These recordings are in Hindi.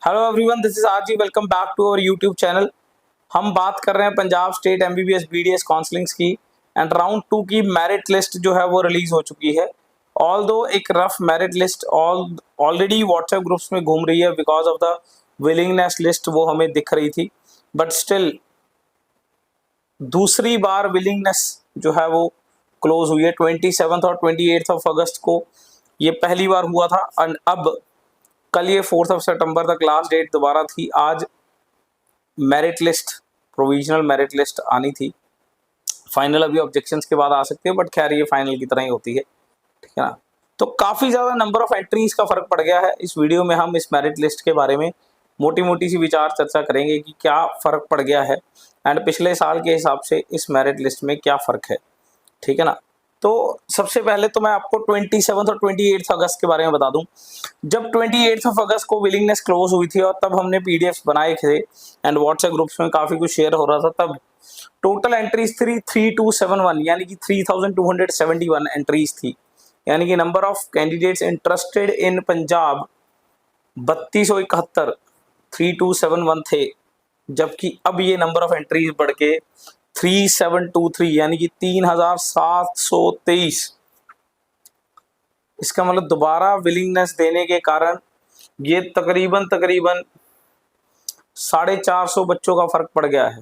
Hello everyone, this is RG. Welcome back to our YouTube channel. हम बात कर रहे हैं Punjab state MBBS BDS counsellings की एंड राउंड 2 की मेरिट लिस्ट जो है वो रिलीज हो चुकी है। ऑल दो एक rough merit list already WhatsApp groups में घूम रही है because of the willingness list, वो हमें दिख रही थी, बट स्टिल दूसरी बार विलिंगनेस जो है वो क्लोज हुई है 27 और 28 ऑफ अगस्त को। ये पहली बार हुआ था एंड अब कल ये 4 ऑफ सितंबर तक लास्ट डेट दोबारा थी। आज merit list, provisional merit list आनी थी। फाइनल अभी ऑब्जेक्शंस के बाद आ सकती है, बट खैर ये फाइनल की तरह ही होती है, ठीक है ना। तो काफ़ी ज़्यादा नंबर ऑफ एंट्रीज का फर्क पड़ गया है। इस वीडियो में हम इस मेरिट लिस्ट के बारे में मोटी मोटी सी विचार चर्चा करेंगे कि क्या फ़र्क पड़ गया है एंड पिछले साल के हिसाब से इस मेरिट लिस्ट में क्या फ़र्क है, ठीक है ना। तो सबसे पहले तो मैं आपको 27 और 28 अगस्त के बारे में बता दूं। जब 28 ऑफ अगस्त को विलिंगनेस क्लोज हुई थी और तब हमने पीडीएफ बनाए थे एंड व्हाट्सएप ग्रुप्स में काफ़ी कुछ शेयर हो रहा था, तब टोटल एंट्रीज थी 3271, यानी कि 3271 एंट्रीज थी। यानी कि number of candidates interested in Punjab 3271 3271 थे, जबकि अब ये नंबर ऑफ एंट्रीज बढ़ के 3723 यानी कि 3723। इसका मतलब दोबारा विलिंगनेस देने के कारण ये तकरीबन 450 बच्चों का फर्क पड़ गया है।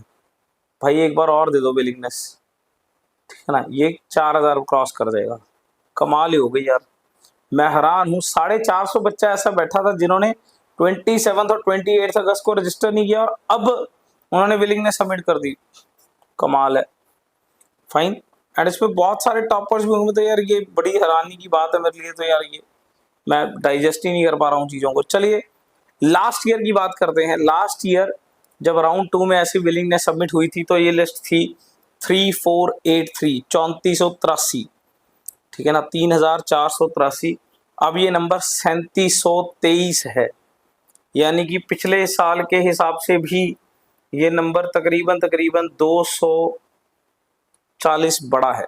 भाई एक बार और दे दो विलिंगनेस, ठीक है ना, ये 4000 क्रॉस कर देगा। कमाल ही हो गई यार, मैं हैरान हूँ। 450 बच्चा ऐसा बैठा था जिन्होंने 27 और 28 अगस्त को रजिस्टर नहीं किया और अब उन्होंने विलिंगनेस सबमिट कर दी। कमाल है। फाइन। एंड इसमें बहुत सारे टॉपर्स भी होंगे, तो यार ये बड़ी हैरानी की बात है मेरे लिए। तो यार ये मैं डाइजेस्ट ही नहीं कर पा रहा हूँ चीज़ों को। चलिए लास्ट ईयर की बात करते हैं। लास्ट ईयर जब राउंड 2 में ऐसी विलिंगनेस सबमिट हुई थी तो ये लिस्ट थी 3483 3483, ठीक है ना, 3483। अब ये नंबर 3723 है, यानी कि पिछले साल के हिसाब से भी ये नंबर तकरीबन 240 बढ़ा है।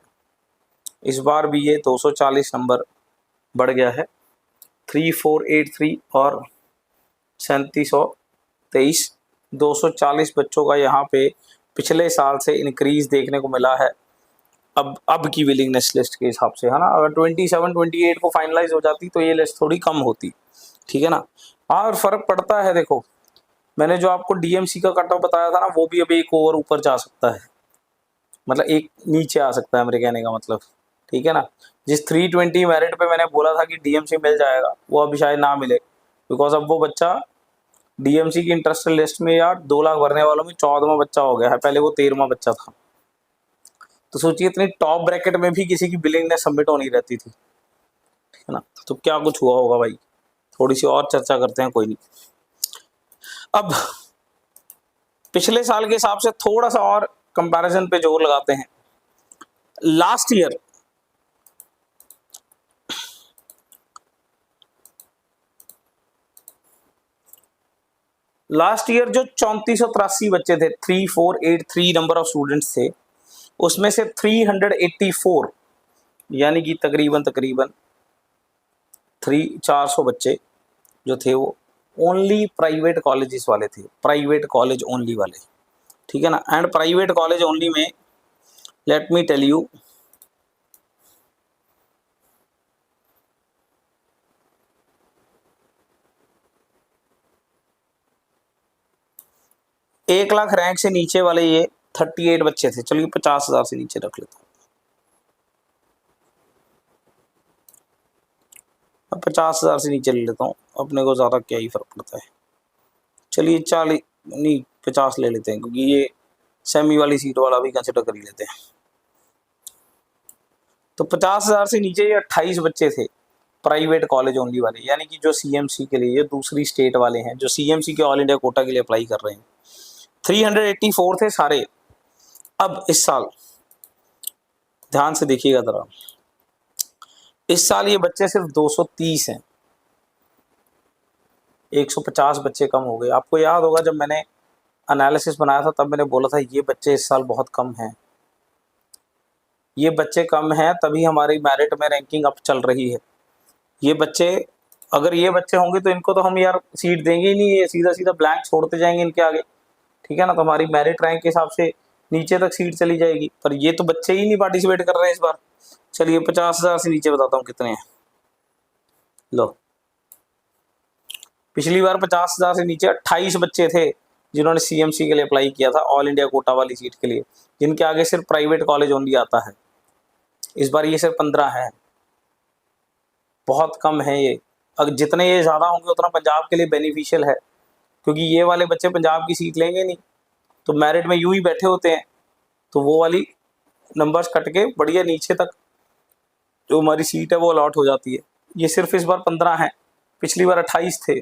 इस बार भी ये 240 नंबर बढ़ गया है। 3483 और 3723, 240 बच्चों का यहाँ पे पिछले साल से इंक्रीज देखने को मिला है अब की विलिंगनेस लिस्ट के हिसाब से, है ना। अगर 27 28 को फाइनलाइज हो जाती तो ये लिस्ट थोड़ी कम होती, ठीक है ना। और फर्क पड़ता है। देखो मैंने जो आपको डीएमसी का कट ऑफ बताया था ना, वो भी अभी एक ओवर ऊपर जा सकता है, मतलब एक नीचे आ सकता है मेरे कहने का मतलब, ठीक है ना। जिस 320 मेरिट पे मैंने बोला था कि डीएमसी मिल जाएगा, वो अभी शायद ना मिले, बिकॉज अब वो बच्चा डीएमसी की इंटरेस्टेड लिस्ट में यार 2 लाख भरने वालों में 14वां बच्चा हो गया है। पहले वो 13वां बच्चा था। तो सोचिए इतनी टॉप ब्रैकेट में भी किसी की बिलिंगनेस सबमिट होनी रहती थी, ठीक है ना। तो क्या कुछ हुआ होगा भाई, थोड़ी सी और चर्चा करते हैं, कोई नहीं। अब पिछले साल के हिसाब से थोड़ा सा और कंपैरिजन पे जोर लगाते हैं। लास्ट ईयर जो 3483 बच्चे थे, 3483 नंबर ऑफ स्टूडेंट्स थे, उसमें से 384 यानी कि तकरीबन 400 बच्चे जो थे वो ओनली प्राइवेट कॉलेजेस वाले थे, प्राइवेट कॉलेज ओनली वाले, ठीक है ना। एंड प्राइवेट कॉलेज ओनली में लेट मी टेल यू, एक लाख रैंक से नीचे वाले ये 38 बच्चे थे। चलिए 50,000 से नीचे रख लेता हूँ। अब 50,000 से नीचे ले लेता हूँ, अपने को ज़्यादा क्या ही फर्क पड़ता है। चलिए 40 नहीं 50 ले लेते हैं, क्योंकि ये सेमी वाली सीट वाला भी कंसिडर कर ही लेते हैं। तो 50,000 से नीचे ये 28 बच्चे थे प्राइवेट कॉलेज ओनली वाले, यानी कि जो सीएमसी के लिए, दूसरी स्टेट वाले हैं जो सीएमसी के ऑल इंडिया कोटा के लिए अप्लाई कर रहे हैं। 384 थे सारे। अब इस साल ध्यान से देखिएगा जरा, इस साल ये बच्चे सिर्फ 230 हैं, 150 बच्चे कम हो गए। आपको याद होगा जब मैंने एनालिसिस बनाया था तब मैंने बोला था ये बच्चे इस साल बहुत कम हैं, ये बच्चे कम हैं, तभी हमारी मेरिट में रैंकिंग अप चल रही है। ये बच्चे अगर ये बच्चे होंगे तो इनको तो हम यार सीट देंगे ही नहीं, ये सीधा सीधा ब्लैंक छोड़ते जाएंगे इनके आगे, ठीक है ना। तो हमारी मेरिट रैंक के हिसाब से नीचे तक सीट चली जाएगी, पर ये तो बच्चे ही नहीं पार्टिसिपेट कर रहे हैं इस बार। चलिए 50,000 से नीचे बताता हूँ कितने हैं। लो, पिछली बार 50,000 से नीचे 28 बच्चे थे जिन्होंने सीएमसी के लिए अप्लाई किया था, ऑल इंडिया कोटा वाली सीट के लिए, जिनके आगे सिर्फ प्राइवेट कॉलेज ओनली आता है। इस बार ये सिर्फ 15 है, बहुत कम है ये। अगर जितने ये ज़्यादा होंगे उतना पंजाब के लिए बेनिफिशियल है, क्योंकि ये वाले बच्चे पंजाब की सीट लेंगे नहीं, तो मेरिट में यूं ही बैठे होते हैं, तो वो वाली नंबर्स कट के बढ़िया नीचे तक जो हमारी सीट है वो अलॉट हो जाती है। ये सिर्फ इस बार 15 है, पिछली बार 28 थे।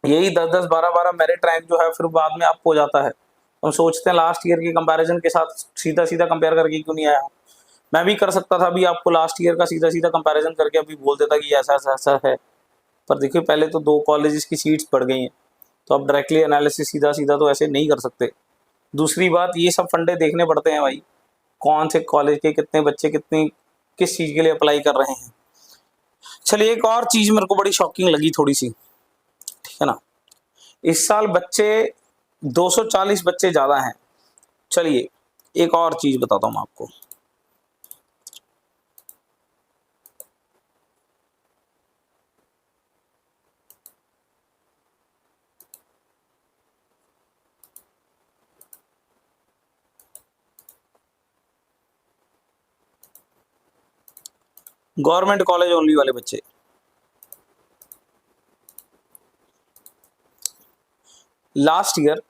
यही 10-10, 12-12 मेरिट रैंक जो है फिर बाद में अप हो जाता है। हम सोचते हैं लास्ट ईयर के कंपैरिजन के साथ सीधा सीधा कंपेयर करके क्यों नहीं आया हूँ। मैं भी कर सकता था अभी आपको लास्ट ईयर का सीधा सीधा कंपैरिजन करके अभी बोल देता कि ऐसा ऐसा ऐसा है, पर देखिए पहले तो 2 कॉलेजेस की सीट्स बढ़ गई हैं, तो अब डायरेक्टली एनालिसिस सीधा सीधा तो ऐसे नहीं कर सकते। दूसरी बात, ये सब फंडे देखने पड़ते हैं भाई, कौन से कॉलेज के कितने बच्चे कितनी किस चीज़ के लिए अप्लाई कर रहे हैं। चलिए एक और चीज़ मेरे को बड़ी शॉकिंग लगी थोड़ी सी, ठीक है ना। इस साल बच्चे 240 बच्चे ज़्यादा हैं। चलिए एक और चीज़ बताता हूँ आपको। गवर्नमेंट कॉलेज ओनली वाले बच्चे, लास्ट ईयर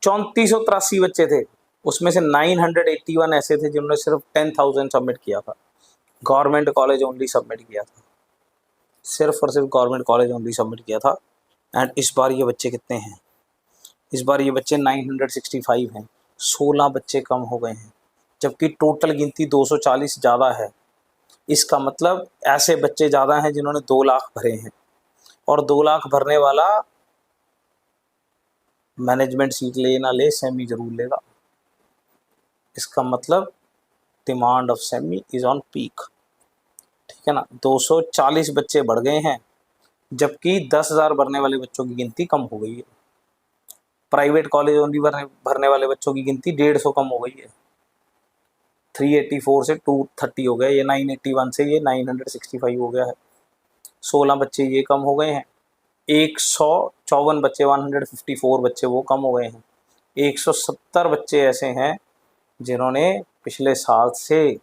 3483 बच्चे थे, उसमें से 981 ऐसे थे जिन्होंने सिर्फ 10,000 सबमिट किया था, गवर्नमेंट कॉलेज ओनली सबमिट किया था, सिर्फ और सिर्फ गवर्नमेंट कॉलेज ओनली सबमिट किया था। एंड इस बार ये बच्चे कितने हैं? इस बार ये बच्चे 965 हैं, 16 बच्चे कम हो गए हैं, जबकि टोटल गिनती 240 ज़्यादा है। इसका मतलब ऐसे बच्चे ज़्यादा हैं जिन्होंने 2 लाख भरे हैं, और 2 लाख भरने वाला मैनेजमेंट सीट ले ना ले सेमी जरूर लेगा। इसका मतलब demand of semi is on peak, ठीक है ना। 240 बच्चे बढ़ गए हैं, जबकि 10,000 भरने वाले बच्चों की गिनती कम हो गई है। प्राइवेट कॉलेज ओनली भरने वाले बच्चों की गिनती 150 कम हो गई है, 384 से 230 हो गया, ये 981 से ये 965 हो गया है। 16 बच्चे ये कम हो गए हैं, 154 बच्चे 154 बच्चे वो कम हो गए हैं, 170 बच्चे ऐसे हैं जिन्होंने पिछले साल से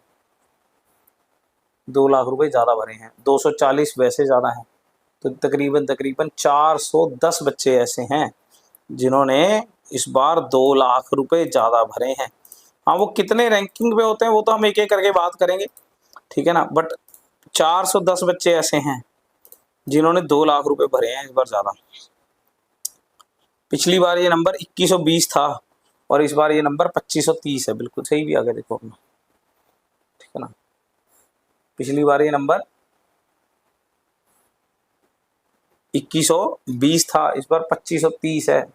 2 लाख रुपए ज़्यादा भरे हैं, 240 वैसे ज़्यादा हैं, तो तकरीबन 410 बच्चे ऐसे हैं जिन्होंने इस बार 2 लाख रुपए ज़्यादा भरे हैं। हाँ, वो कितने रैंकिंग पे होते हैं वो तो हम एक एक करके बात करेंगे, ठीक है ना, बट 410 बच्चे ऐसे हैं जिन्होंने 2 लाख रुपए भरे हैं इस बार ज़्यादा। पिछली बार ये नंबर 2120 था और इस बार ये नंबर 2530 है, बिल्कुल सही भी आ गया देखो अपना, ठीक है ना। पिछली बार ये नंबर 2120 था, इस बार 2530 है,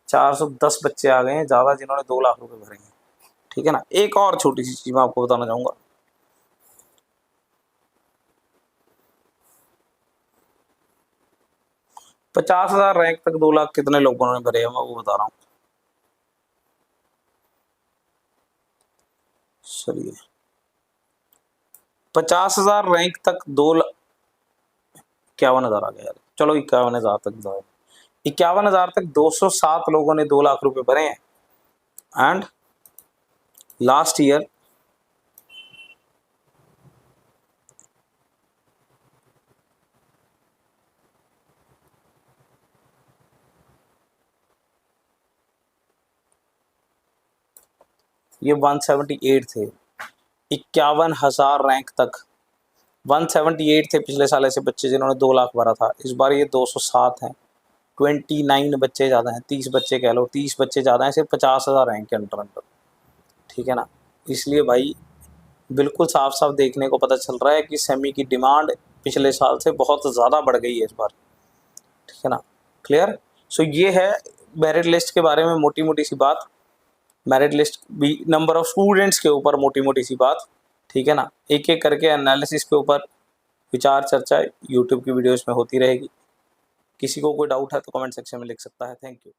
410 बच्चे आ गए हैं ज़्यादा जिन्होंने 2 लाख रुपए भरे हैं, ठीक है ना। एक और छोटी सी चीज़ मैं आपको बताना चाहूँगा, $50,000 रैंक तक 2 लाख कितने लोगों ने भरे हैं मैं वो बता रहा हूँ। चलिए 50,000 रैंक तक 51,000 आ गया यार, चलो 51,000 तक, 51,000 तक 207 लोगों ने 2 लाख रुपए भरे हैं। एंड लास्ट ईयर ये 178 थे, 51,000 रैंक तक 178 थे पिछले साल ऐसे बच्चे जिन्होंने 2 लाख भरा था। इस बार ये 207 हैं, 29 बच्चे ज़्यादा हैं, 30 बच्चे कह लो, 30 बच्चे ज़्यादा हैं सिर्फ 50,000 रैंक के अंदर, ठीक है ना। इसलिए भाई बिल्कुल साफ साफ देखने को पता चल रहा है कि सेमी की डिमांड पिछले साल से बहुत ज़्यादा बढ़ गई है इस बार, ठीक है ना। क्लियर। सो ये है मेरिट लिस्ट के बारे में मोटी मोटी सी बात, मेरिट लिस्ट भी नंबर ऑफ स्टूडेंट्स के ऊपर मोटी मोटी सी बात, ठीक है ना। एक एक करके एनालिसिस के ऊपर विचार चर्चा यूट्यूब की वीडियोस में होती रहेगी। किसी को कोई डाउट है तो कमेंट सेक्शन में लिख सकता है। Thank you.